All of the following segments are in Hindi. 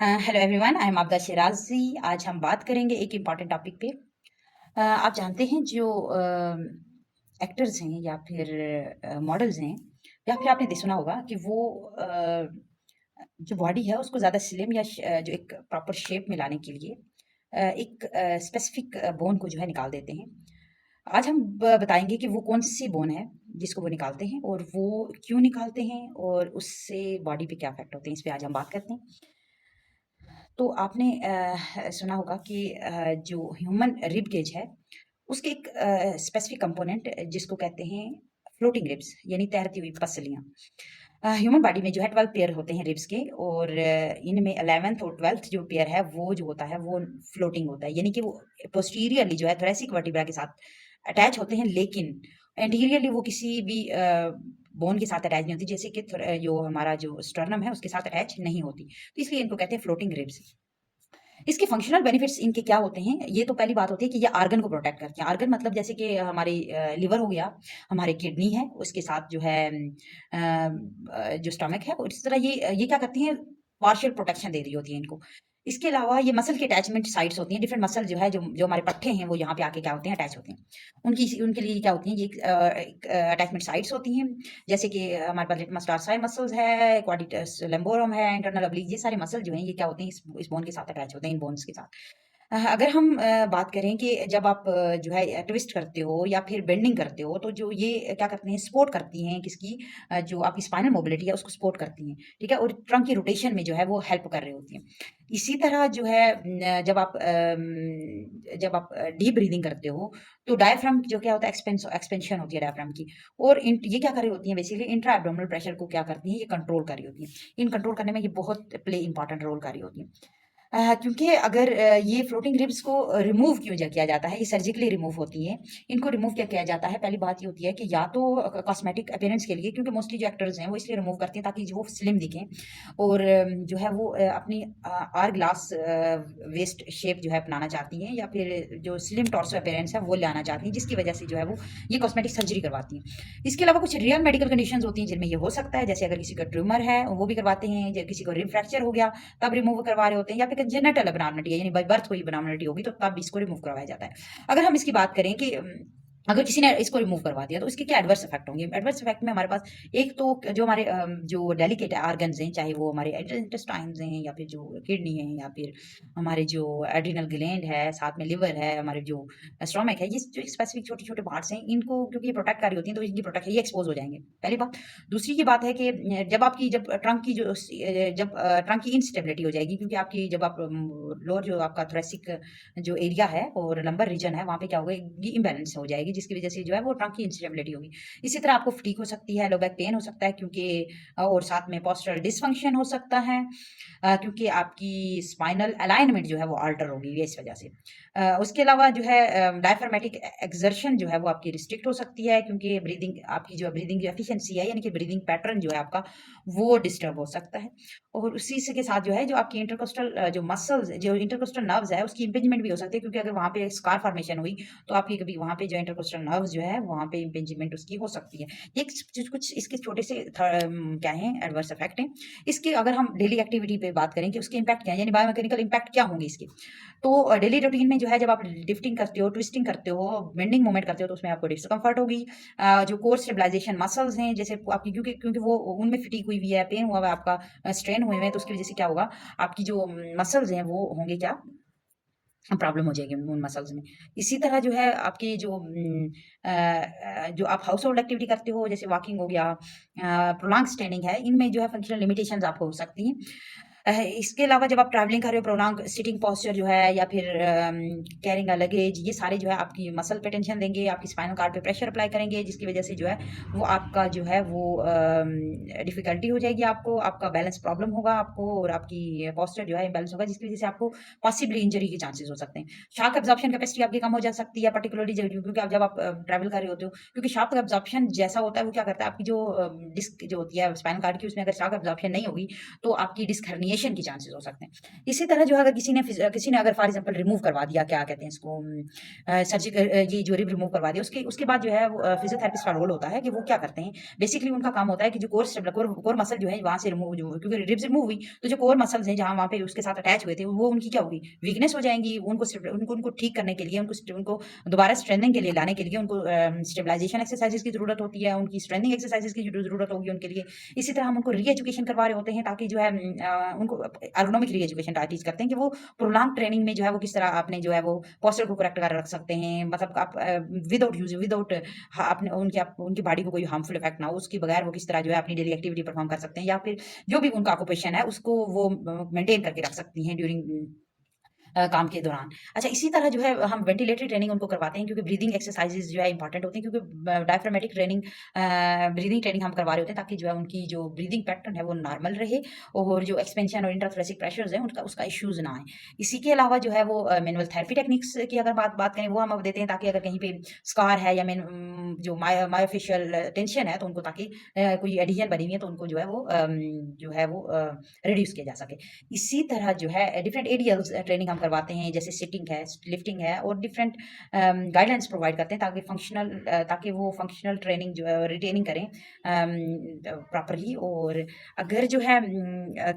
Hello everyone, I am Abda Shirazi. आज हम बात करेंगे एक इम्पॉर्टेंट टॉपिक पे। आप जानते हैं जो एक्टर्स हैं या फिर मॉडल्स हैं, या फिर आपने सुना होगा कि वो जो बॉडी है उसको ज़्यादा स्लिम या जो एक प्रॉपर शेप में लाने के लिए एक स्पेसिफिक बोन को जो है निकाल देते हैं। आज हम बताएंगे कि वो कौन सी बोन है जिसको वो निकालते हैं और वो क्यों निकालते हैं और उससे बॉडी पे क्या इफेक्ट होते हैं। इस पे आज हम बात करते हैं। तो आपने सुना होगा कि जो ह्यूमन रिब केज है उसके एक स्पेसिफिक कंपोनेंट जिसको कहते हैं फ्लोटिंग रिब्स, यानी तैरती हुई पसलियाँ। ह्यूमन बॉडी में जो है 12 पेयर होते हैं रिब्स के, और इनमें 11th और 12th जो पेयर है वो जो होता है वो फ्लोटिंग होता है, यानी कि वो पोस्टीरियरली जो है थोरेसिक वर्टिब्रा के साथ अटैच होते हैं, लेकिन एंटीरियरली वो किसी भी बोन के साथ अटैच नहीं होती, जैसे कि जो हमारा जो स्टर्नम है उसके साथ अटैच नहीं होती। तो इसलिए इनको कहते हैं फ्लोटिंग रिब्स। इसके फंक्शनल बेनिफिट्स इनके क्या होते हैं? ये तो पहली बात होती है कि ये आर्गन को प्रोटेक्ट करते हैं। आर्गन मतलब जैसे कि हमारी लिवर हो गया, हमारे किडनी है, उसके साथ जो है जो स्टमक है, और इस तरह ये क्या करती हैं, पार्शियल प्रोटेक्शन दे रही होती है इनको। इसके अलावा ये मसल की अटैचमेंट साइट्स होती हैं। डिफरेंट मसल जो है जो जो हमारे पट्टे हैं वो यहाँ पे आके क्या होते हैं, अटैच होते हैं। उनके लिए क्या होती हैं, ये एक अटैचमेंट साइट्स होती हैं। जैसे कि हमारे पास लिटमस टार्साई मसल्स है, क्वाड्रिटस लैम्बोरम है, इंटरनल ऑब्लिक, ये सारे मसल जो हैं ये क्या होते हैं, इस बोन के साथ अटैच होते हैं, इन बोन्स के साथ। अगर हम बात करें कि जब आप जो है ट्विस्ट करते हो या फिर बेंडिंग करते हो, तो जो ये क्या करते हैं, सपोर्ट करती हैं किसकी, जो आपकी स्पाइनल मोबिलिटी है उसको सपोर्ट करती हैं, ठीक है, और ट्रंक की रोटेशन में जो है वो हेल्प कर रही होती हैं। इसी तरह जो है जब आप डीप ब्रीदिंग करते हो, तो डायफ्राम जो क्या होता है, एक्सपेंशन होती है डायफ्राम की, और ये क्या कर रही होती है, बेसिकली इंट्रा एब्डोमिनल प्रेशर को क्या करती है, ये कंट्रोल कर रही होती है। इन कंट्रोल करने में ये बहुत प्ले इंपॉर्टेंट रोल कर रही होती है। क्योंकि अगर ये फ्लोटिंग रिब्स को रिमूव क्यों किया जाता है, ये सर्जिकली रिमूव होती हैं। इनको रिमूव क्या किया जाता है, पहली बात ये होती है कि या तो कॉस्मेटिक अपीयरेंस के लिए, क्योंकि मोस्टली जो एक्टर्स हैं वो इसलिए रिमूव करते हैं ताकि जो वो स्लिम दिखें, और जो है वो अपनी आर ग्लास वेस्ट शेप जो है अपनाना चाहती हैं, या फिर जो स्लिम टॉर्सो अपीयरेंस है वो लाना चाहती हैं, जिसकी वजह से जो है वो ये कॉस्मेटिक सर्जरी करवाती हैं। इसके अलावा कुछ रियल मेडिकल कंडीशंस होती हैं जिनमें ये हो सकता है, जैसे अगर किसी का ट्यूमर है वो भी करवाते हैं, किसी को रिब फ्रैक्चर हो गया तब रिमूव करवा रहे होते हैं, या फिर जेनेटल एबनॉर्मलिटी है, यानी बाय बर्थ कोई एबनॉर्मलिटी होगी तो तब इसको रिमूव करवाया जाता है। अगर हम इसकी बात करें कि अगर किसी ने इसको रिमूव करवा दिया तो इसके क्या एडवर्स इफेक्ट होंगे। एडवर्स इफेक्ट में हमारे पास एक तो जो हमारे जो डेलिकेट ऑर्गन्स हैं, चाहे वो हमारे इंटेस्टाइन्स हैं या फिर जो किडनी है या फिर हमारे जो एड्रिनल ग्लैंड है, साथ में लिवर है, हमारे जो स्टोमक है, ये जो स्पेसिफिक छोटे छोटे पार्ट्स हैं, इनको क्योंकि ये प्रोटेक्ट कर रही होती हैं तो इनकी प्रोटेक्ट ये एक्सपोज हो जाएंगे, पहली बात। दूसरी ये बात है कि जब ट्रंक की जब ट्रंक की इंस्टेबिलिटी हो जाएगी, क्योंकि आपकी जब आप लोअर जो आपका थोरेसिक जो एरिया है और लंबर रीजन है वहाँ पे क्या होगा, ये इम्बैलेंस हो जाएगी, जिसकी वजह से जो है वो ट्रंक की इंस्टेबिलिटी होगी। इसी तरह आपको फटीग हो सकती है, लो बैक पेन हो सकता है, क्योंकि और साथ में पोस्चरल डिसफंक्शन हो सकता है, क्योंकि आपकी स्पाइनल अलाइनमेंट जो है वो अल्टर होगी ये इस वजह से। उसके अलावा जो है डायफ्रामेटिक एक्सर्शन जो है वो आपकी रिस्ट्रिक्ट हो सकती है, क्योंकि ब्रीदिंग आपकी जो ब्रीदिंग एफिशिएंसी है, यानी कि ब्रीदिंग पैटर्न जो है आपका वो डिस्टर्ब हो सकता है। और उसी से के साथ जो है जो आपकी इंटरकोस्टल जो मसल्स जो इंटरकोस्टल नर्व्स है उसकी इम्पिंजमेंट भी हो सकती है, क्योंकि अगर वहाँ पे स्कार फॉर्मेशन हुई तो आपकी कभी वहाँ पे जो इंटरकोस्टल नर्व्स जो है वहाँ पे इम्पिंजमेंट उसकी हो सकती है। ये कुछ इसके छोटे से क्या है, एडवर्स इफेक्ट हैं। इसके अगर हम डेली एक्टिविटी पे बात करें कि उसके इम्पैक्ट क्या है, यानी बायोमैकेनिकल इम्पैक्ट क्या होंगे इसके, तो डेली रूटीन में जो है जब आप लिफ्टिंग करते हो, ट्विस्टिंग करते हो, बेंडिंग मूवमेंट करते हो, तो उसमें आपको डिस्कम्फर्ट होगी। जो कोर स्टेबलाइजेशन मसल्स हैं जैसे आपकी, क्योंकि क्योंकि वो उनमें फिटिंग हुई हुई है, पेन हुआ हुआ है आपका, स्ट्रेन हुए हुए हैं, तो उसकी वजह से क्या होगा, आपकी जो मसल्स हैं वो होंगे क्या, प्रॉब्लम हो जाएगी उन मसल्स में। इसी तरह जो है आपकी जो आप हाउस होल्ड एक्टिविटी करते हो, जैसे वॉकिंग हो गया, प्रोलॉन्ग स्टैंडिंग है, इनमें जो है फंक्शनल लिमिटेशंस आपको हो सकती हैं। इसके अलावा जब आप ट्रैवलिंग कर रहे हो, प्रोलॉन्ग सिटिंग पोस्चर जो है, या फिर कैरिंग अ लगेज, ये सारे जो है आपकी मसल पे टेंशन देंगे, आपकी स्पाइनल कार्ड पे प्रेशर अप्लाई करेंगे, जिसकी वजह से जो है वो आपका जो है वो डिफिकल्टी हो जाएगी, आपका बैलेंस प्रॉब्लम होगा आपको, और आपकी पोस्चर जो है इम्बैलेंस होगा, जिसकी वजह से आपको पॉसिबली इंजरी के चांसेस हो सकते हैं। शॉक एब्जॉर्प्शन कैपेसिटी आपकी कम हो जा सकती है, पर्टिकुलरली क्योंकि आप जब आप ट्रैवल कर रहे होते हो, क्योंकि शॉक एब्जॉर्प्शन जैसा होता है वो क्या करता है, आपकी जो डिस्क जो होती है स्पाइनल कार्ड की, उसमें अगर शॉक एब्जॉर्प्शन नहीं होगी तो आपकी डिस्क हर्निया हेर्निएशन की चांसेस हो सकते हैं। इसी तरह जो है अगर किसी ने अगर फॉर एग्जांपल रिमूव करवा दिया, क्या कहते हैं इसको, सर्जिकल ये जो रिब रिमूव करवा दिया, उसके बाद जो है फिजियोथेरेपिस्ट का रोल होता है कि वो क्या करते हैं, बेसिकली उनका काम होता है कि जो कोर मसल जो है वहाँ से रिमूव, जो क्योंकि रिब्स रिमूव हुई तो जो कोर मसल्स हैं जहाँ वहाँ पे उसके साथ अटैच हुए थे वो उनकी क्या होगी, वीकनेस हो जाएंगी। उनको ठीक करने के लिए, उनको दोबारा स्ट्रेंथनिंग के लिए लाने के लिए उनको स्टेबलाइजेशन एक्सरसाइजेस की जरूरत होती है, उनकी स्ट्रेंथनिंग एक्सरसाइजेस की जरूरत होगी उनके लिए। इसी तरह हम उनको री एजुकेशन करवा रहे होते हैं ताकि जो है उनको एर्गोनॉमिक री एजुकेशन टीच करते हैं कि वो प्रोलॉन्ग ट्रेनिंग में जो है वो किस तरह अपने जो है वो पोस्चर को करेक्ट कर रख सकते हैं, मतलब आप विदाउट अपने उनकी बॉडी को कोई हार्मफुल इफेक्ट ना हो उसके बगैर वो किस तरह जो है अपनी डेली एक्टिविटी परफॉर्म कर सकते हैं, या फिर जो भी उनका ऑक्यूपेशन है उसको वो मेंटेन करके रख सकती हैं ड्यूरिंग काम के दौरान। अच्छा, इसी तरह जो है हम वेंटिलेटरी ट्रेनिंग उनको करवाते हैं क्योंकि ब्रीदिंग एक्सरसाइजेस जो है इंपॉर्टेंट होती हैं, क्योंकि डायफ्रामेटिक ट्रेनिंग ब्रीदिंग ट्रेनिंग हम करवा रहे होते हैं ताकि जो है उनकी जो ब्रीदिंग पैटर्न है वो नॉर्मल रहे और जो एक्सपेंशन और इंट्राथोरेसिक प्रेशर्स हैं उसका इश्यूज ना आए। इसी के अलावा जो है वो मैनुअल थेरेपी टेक्निक्स की अगर बात करें वो हम अब देते हैं ताकि अगर कहीं पे स्कार है या जो मायोफेशियल टेंशन है तो उनको, ताकि कोई एडिशन बनी हुई है तो उनको जो है वो जो है वो रिड्यूस किया जा सके। इसी तरह जो है डिफरेंट एरियल्स ट्रेनिंग हम करवाते हैं, जैसे सिटिंग है, लिफ्टिंग है, और डिफरेंट गाइडलाइंस प्रोवाइड करते हैं ताकि वो फंक्शनल ट्रेनिंग जो है रिटेनिंग करें प्रॉपरली। और अगर जो है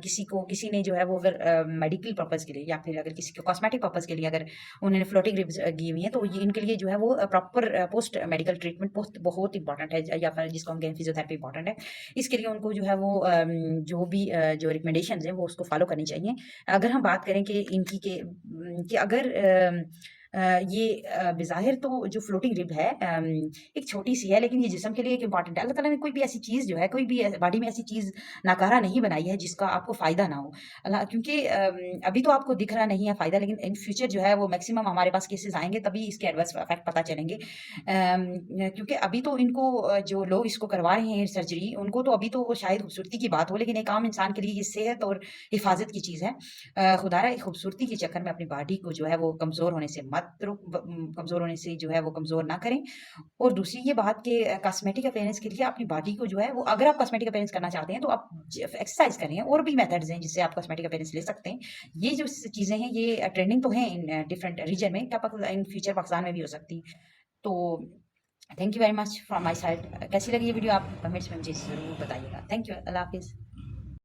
किसी ने जो है वो अगर मेडिकल पर्पज़ के लिए या फिर अगर किसी को कॉस्मेटिक पर्पज़ के लिए अगर उन्होंने फ्लोटिंग रिब्स की हुई हैं तो ये इनके लिए जो है वो प्रॉपर पोस्ट मेडिकल ट्रीटमेंट बहुत बहुत इंपॉर्टेंट है, या फिर जिसको हम कहें फिजियोथेरेपी इंपॉर्टेंट है। इसके लिए उनको जो है वो जो भी जो रिकमेंडेशंस हैं वो उसको फॉलो करनी चाहिए। अगर हम बात करें कि कि अगर ये बज़ाहिर तो जो फ्लोटिंग रिब है एक छोटी-सी है, लेकिन ये जिस्म के लिए एक इम्पॉर्टेंट है। अल्लाह ताला ने कोई भी ऐसी चीज़ जो है, कोई भी बॉडी में ऐसी चीज़ नाकारा नहीं बनाई है जिसका आपको फ़ायदा ना हो। क्योंकि अभी तो आपको दिख रहा नहीं है फ़ायदा, लेकिन इन फ्यूचर जो है वो मैक्सिमम हमारे पास केसेज़ आएँगे तभी इसके एडवर्स इफ़ेक्ट पता चलेंगे। क्योंकि अभी तो इनको जो लोग इसको करवा रहे हैं सर्जरी, उनको तो अभी तो वो शायद खूबसूरती की बात हो, लेकिन एक आम इंसान के लिए ये सेहत और हिफाज़त की चीज़ है। खुदारा खूबसूरती के चक्कर में अपनी बॉडी को जो है वो कमज़ोर होने से जो है वो कमज़ोर ना करें। और दूसरी ये बात कि कॉस्मेटिक अपीयरेंस के लिए अपनी बॉडी को जो है वो, अगर आप कॉस्मेटिक अपीयरेंस करना चाहते हैं तो आप एक्सरसाइज करें, और भी मेथड्स हैं जिससे आप कॉस्मेटिक अपीयरेंस ले सकते हैं। ये जो चीज़ें हैं ये ट्रेंडिंग तो हैं इन डिफरेंट रीजन में, क्या पता इन फ्यूचर पाकिस्तान में भी हो सकती। तो thank you very much from my side. कैसी लगी ये वीडियो आप कमेंट्स में मुझे ज़रूर बताइएगा। थैंक यू, अल्लाह हाफ़िज़।